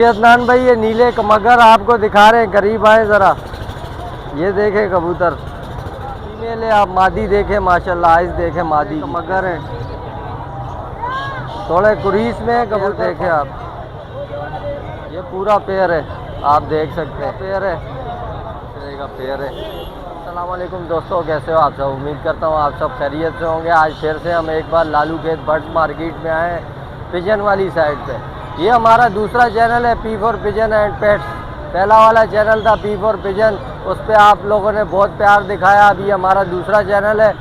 अदनान भाई ये नीले मगर आपको दिखा रहे हैं, करीब आए ज़रा। ये देखे कबूतर फीमेल है, आप मादी देखें माशाल्लाह, आइस देखें मादी मगर है, थोड़े कुरीस में कबूतर देखे आप। ये पूरा पेयर है, आप देख सकते हैं पेयर है, पेयर है। अस्सलाम वालेकुम दोस्तों, कैसे हो आप सब? उम्मीद करता हूँ आप सब खैरियत से होंगे। आज फिर से हम एक बार लालू खेत बर्ड मार्केट में आए हैं, पिजन वाली साइड पे। ये हमारा दूसरा चैनल है, P for pigeon and pets. पहला वाला चैनल था पी फॉर पिजन, उस पर आप लोगों ने बहुत प्यार दिखाया। अभी हमारा दूसरा चैनल है,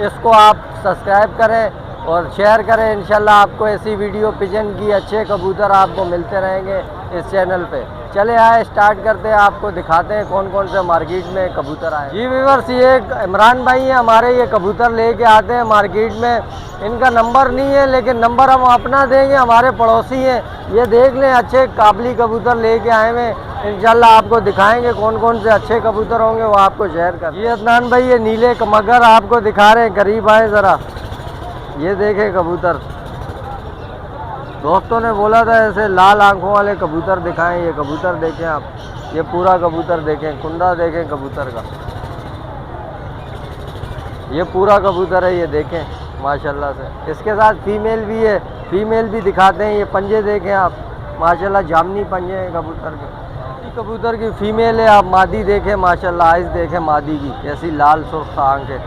इसको आप सब्सक्राइब करें और शेयर करें। इंशाल्लाह आपको ऐसी वीडियो पिजन की अच्छे कबूतर आपको मिलते रहेंगे इस चैनल पे। चले आए स्टार्ट करते हैं, आपको दिखाते हैं कौन कौन से मार्केट में कबूतर आए। जी व्यूअर्स, ये इमरान भाई हैं हमारे, ये कबूतर लेके आते हैं मार्केट में। इनका नंबर नहीं है लेकिन नंबर हम अपना देंगे, हमारे पड़ोसी हैं। ये देख लें, अच्छे काबली कबूतर लेके आए हुए। इंशाल्लाह आपको दिखाएंगे कौन कौन से अच्छे कबूतर होंगे, वो आपको शेयर कर। ये अदनान भाई ये नीले मगर आपको दिखा रहे हैं, करीब आए ज़रा। ये देखे कबूतर, दोस्तों ने बोला था ऐसे लाल आंखों वाले कबूतर दिखाएं। ये कबूतर देखें आप, ये पूरा कबूतर देखें, कुंदा देखें कबूतर का, ये पूरा कबूतर है, ये देखें माशाल्लाह से। इसके साथ फीमेल भी है, फीमेल भी दिखाते हैं। ये पंजे देखें आप, माशाल्लाह जामनी पंजे हैं कबूतर के। कबूतर की फीमेल है, आप मादी देखें माशाल्लाह, आइस देखें मादी की, कैसी लाल सुर्ख आँख है।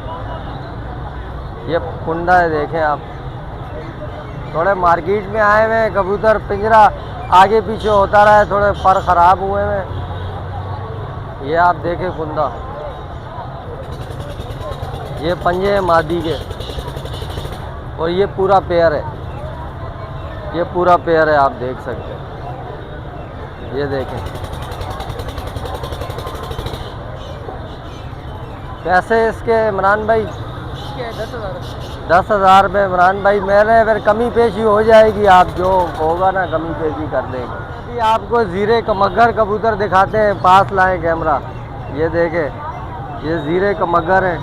ये कुंदा है, देखें आप। थोड़े मार्केट में आए हुए हैं कबूतर, पिंजरा आगे पीछे होता रहा है, थोड़े पर ख़राब हुए हैं। ये आप देखें कुंदा, ये पंजे हैं मादी के, और ये पूरा पेयर है, ये पूरा पेयर है, आप देख सकते हैं। ये देखें, पैसे इसके इमरान भाई 10,000 रुपये इमरान भाई। मैंने फिर कमी पेशी हो जाएगी, आप जो होगा ना कमी पेशी कर देंगे। अभी आपको जीरे मगर कबूतर दिखाते हैं, पास लाएं कैमरा। ये देखें, ये जीरे मगर हैं,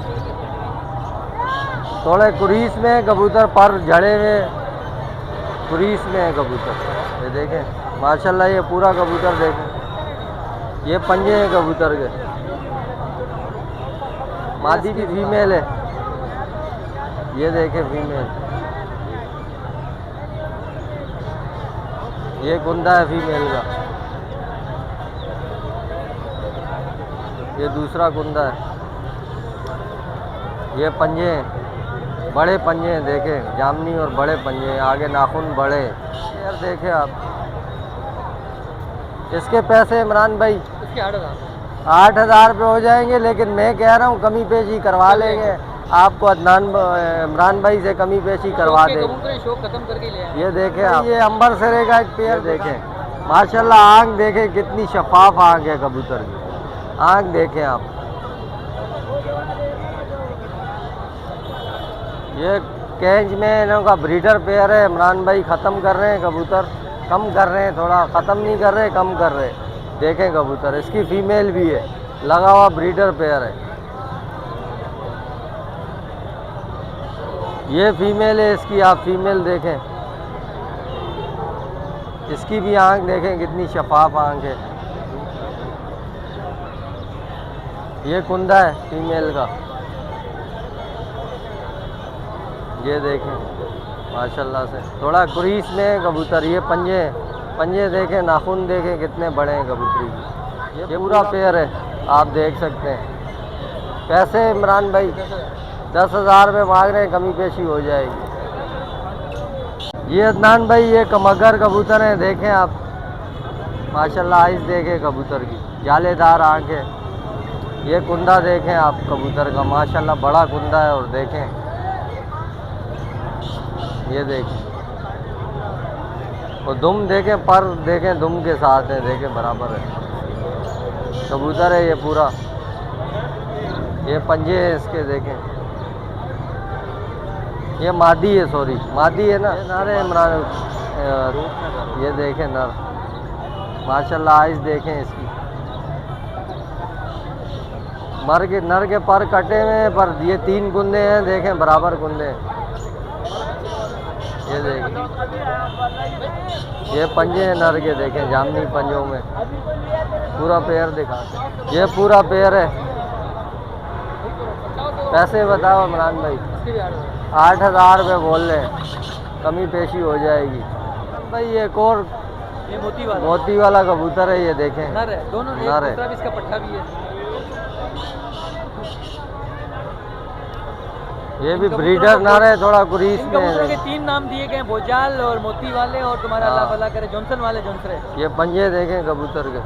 थोड़े कुरीस में कबूतर, पर झड़े हुए कुरीस में है कबूतर। ये देखें माशाल्लाह, ये पूरा कबूतर देखें। ये पंजे हैं कबूतर के, मादी की फीमेल है। ये देखें फीमेल, ये कुंदा है फीमेल का, ये दूसरा कुंदा है। ये पंजे हैं, बड़े पंजे हैं, देखें जामनी और बड़े पंजे हैं, आगे नाखून बड़े। यार देखें आप, इसके पैसे इमरान भाई इसके 8,000 रुपये हो जाएंगे, लेकिन मैं कह रहा हूँ कमी पेशी करवा लेंगे आपको। अदनान इमरान भाई से कमी पेशी करवा देंगे। शौक खत्म करके ले। ये देखें आप, ये अंबर सरे का एक पेयर देखें माशाल्लाह, आँख देखें कितनी शफाफ आँख है कबूतर की, आँख देखें आप। ये कैंच में इन्हों का ब्रीडर पेयर है, इमरान भाई ख़त्म कर रहे हैं कबूतर, कम कर रहे हैं, थोड़ा ख़त्म नहीं कर रहे, कम कर रहे। देखें कबूतर, इसकी फीमेल भी है, लगा हुआ ब्रीडर पेयर है। ये फीमेल है इसकी, आप फीमेल देखें, इसकी भी आंख देखें कितनी शफाफ आंख है। ये कुंदा है फीमेल का, ये देखें माशाल्लाह से, थोड़ा कुरीस में है कबूतर। ये पंजे, पंजे देखें, नाखून देखें कितने बड़े हैं कबूतरी की। ये पूरा पेयर है, आप देख सकते हैं। पैसे इमरान भाई 10,000 रुपये मांग रहे हैं, कमी पेशी हो जाएगी। ये अदनान भाई ये मगर कबूतर हैं, देखें आप माशाल्लाह, आइस देखें कबूतर की, जालेदार आँखें। ये कुंदा देखें आप कबूतर का, माशाल्लाह बड़ा कुंदा है, और देखें ये देखें, और दुम देखें, पर देखें दुम के साथ है, देखें बराबर है कबूतर है ये पूरा। ये पंजे हैं इसके, देखें ये मादी है, सॉरी मादी है ना, नर है इमरान। ये देखें नर, माशाल्लाह आइस देखें इसकी, नर के पर कटे हुए हैं, पर ये 3 कुंदे हैं, देखें बराबर कुंदे हैं। ये देखें ये पंजे हैं नर के, देखें जामनी पंजों में, पूरा पेयर दिखाते। ये पूरा पेयर है। पैसे बताओ इमरान भाई। 8,000 रुपये बोल रहे हैं, कमी पेशी हो जाएगी भाई। ये एक और ये मोती वाला कबूतर है, ये देखें नर है, दोनों नर है। इसका पट्टा भी है। ये भी ब्रीडर नर है, थोड़ा कुरीस में कबूतरों के है। 3 नाम दिए गए, भोजाल और मोती वाले और तुम्हारा हाँ। अल्लाह भला करे जॉनसन वाले जॉनसरे। ये पंजे देखें कबूतर के।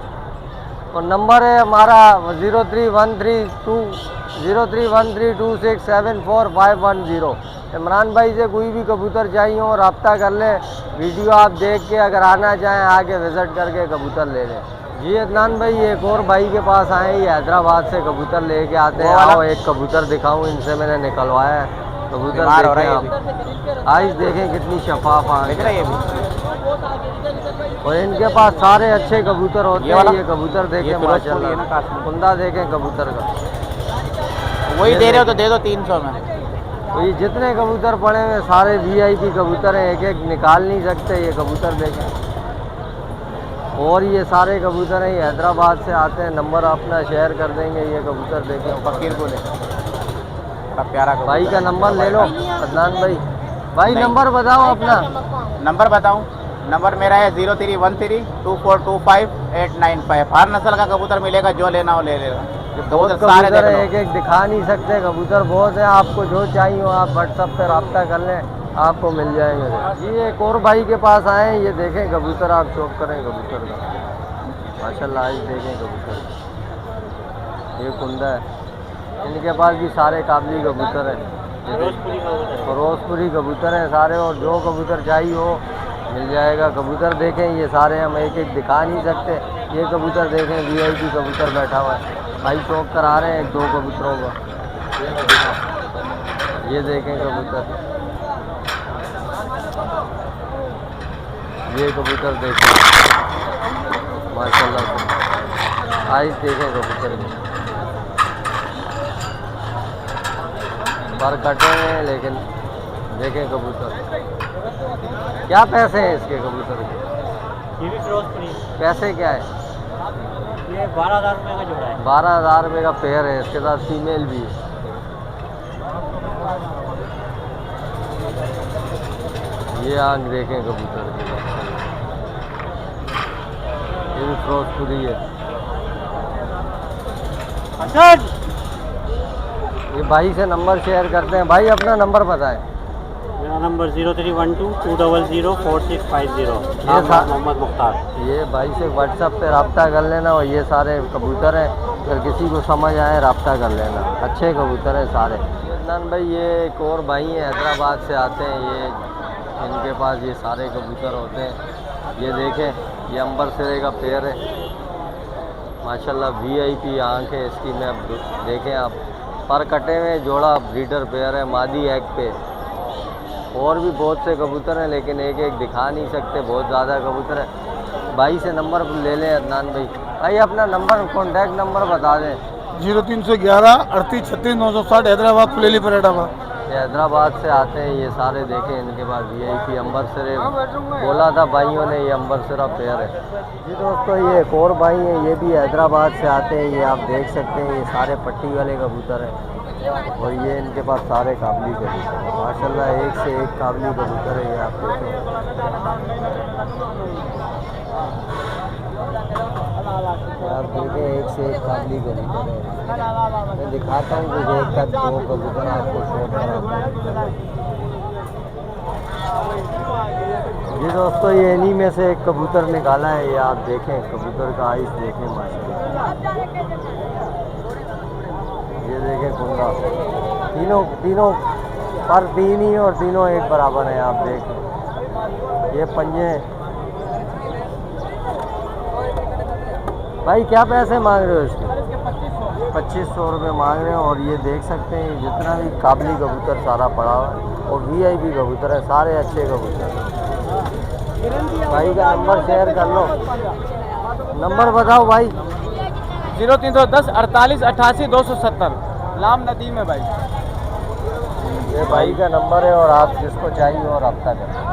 और नंबर है हमारा 0313267451 इमरान भाई से कोई भी कबूतर चाहिए हो रब्ता कर ले। वीडियो आप देख के अगर आना चाहें आके विज़िट करके कबूतर ले लें। जी अदनान भाई, एक और भाई के पास आए, ये हैदराबाद से कबूतर लेके आते हैं। आओ एक कबूतर दिखाऊं, इनसे मैंने निकलवाया है कबूतर। देखें आप, आइस देखें कितनी शफाफ आँख है। और इनके पास सारे अच्छे कबूतर होते हैं। ये कबूतर देखें माशाल्लाह, कुंदा देखें कबूतर का। वही दे रहे हो तो दे दो 300 में। तो ये जितने कबूतर पड़े हुए सारे VIP कबूतर हैं, एक एक निकाल नहीं सकते। ये कबूतर देखें। और ये सारे कबूतर हैं, ये हैदराबाद से आते हैं। नंबर अपना शेयर कर देंगे। ये कबूतर देखें, फकीर को ले, प्यारा भाई का नंबर ले लो अदनान भाई। भाई नंबर बताओ अपना। नंबर बताऊं? नंबर मेरा है 0313242585। हर नस्ल का कबूतर मिलेगा, जो लेना हो ले लेगा। बहुत कबूतर है, एक एक दिखा नहीं सकते। कबूतर बहुत है, आपको जो चाहिए हो आप व्हाट्सएप पे रब्ता कर लें, आपको मिल जाएंगे। ये एक और भाई के पास आए हैं, ये देखें कबूतर, आप शौक करें कबूतर का माशाल्लाह। आज देखें कबूतर, ये कुंदा है। इनके पास भी सारे काबली कबूतर हैं, फिरोजपुरी कबूतर हैं सारे। और जो कबूतर चाहिए हो मिल जाएगा। कबूतर देखें, ये सारे हम एक एक दिखा नहीं सकते। ये कबूतर देखें, VIP कबूतर बैठा हुआ है। भाई शौक करा रहे हैं एक 2 कबूतरों का। ये देखें कबूतर, ये कबूतर देखें माशाल्लाह। आइस देखें कबूतर की, पर कटे हैं लेकिन देखें कबूतर। क्या पैसे हैं इसके कबूतर के? ये भी फिरोजपुरी पैसे क्या है? ये 12,000 रुपये का जोड़ा है। 12,000 रुपये का पेयर है। इसके साथ फीमेल भी है। ये आँख देखें कबूतर की, ये भी फिरोजपुरी है। ये भाई से नंबर शेयर करते हैं। भाई अपना नंबर बताएं। मेरा नंबर 0312204650। मोहम्मद मुख्तार। ये भाई से व्हाट्सएप पे रब्ता कर लेना। और ये सारे कबूतर हैं, अगर किसी को समझ आए रब्ता कर लेना। अच्छे कबूतर हैं सारे। अदनान भाई, ये एक और भाई हैं हैदराबाद से आते हैं। ये इनके पास ये सारे कबूतर होते हैं। ये देखें, ये अंबर सिरे का पेयर है माशाल्लाह। VIP आँख है इसकी। मैं अब देखें आप, पर कटे हुए जोड़ा ब्रीडर पेयर है, मादी एग पे। और भी बहुत से कबूतर हैं लेकिन एक एक दिखा नहीं सकते, बहुत ज़्यादा कबूतर है। भाई से नंबर ले लें अदनान भाई। भाई अपना नंबर, कॉन्टैक्ट नंबर बता दें। 0311 38 36 960 हैदराबाद पुलेली फरीदाबाद। ये हैदराबाद से आते हैं। ये सारे देखें, इनके पास VIP अंबर सिरे बोला था भाइयों ने, ये अंबर सिरा पेयर है। जी दोस्तों, ये एक और भाई हैं, ये भी हैदराबाद से आते हैं। ये आप देख सकते हैं, ये सारे पट्टी वाले कबूतर हैं। और ये इनके पास सारे काबली कबूतर हैं माशाल्लाह। एक से एक काबली कबूतर है। ये आप देखें, एक से एक काबली कबूतर है। मैं दिखाता हूँ कुछ एक तक 2 कबूतर आपको शो कराता हूँ। जी दोस्तों, ये इन्हीं में से एक कबूतर निकाला है। ये आप देखें कबूतर का आइस देखें माशाल्लाह। ये देखें कुंदा, तीनों पर 3 ही और तीनों एक बराबर हैं। आप देखें, ये पंजे। भाई क्या पैसे मांग रहे हो इसके? 2500 रुपये मांग रहे हैं। और ये देख सकते हैं, जितना भी काबली कबूतर सारा पड़ा हुआ है। और VIP कबूतर है, सारे अच्छे कबूतर हैं। भाई का नंबर शेयर कर लो। नंबर बताओ भाई। 0310 48 88 270। नाम नदीम है भाई। ये भाई का नंबर है और आप जिसको चाहिए और रब्ता करें।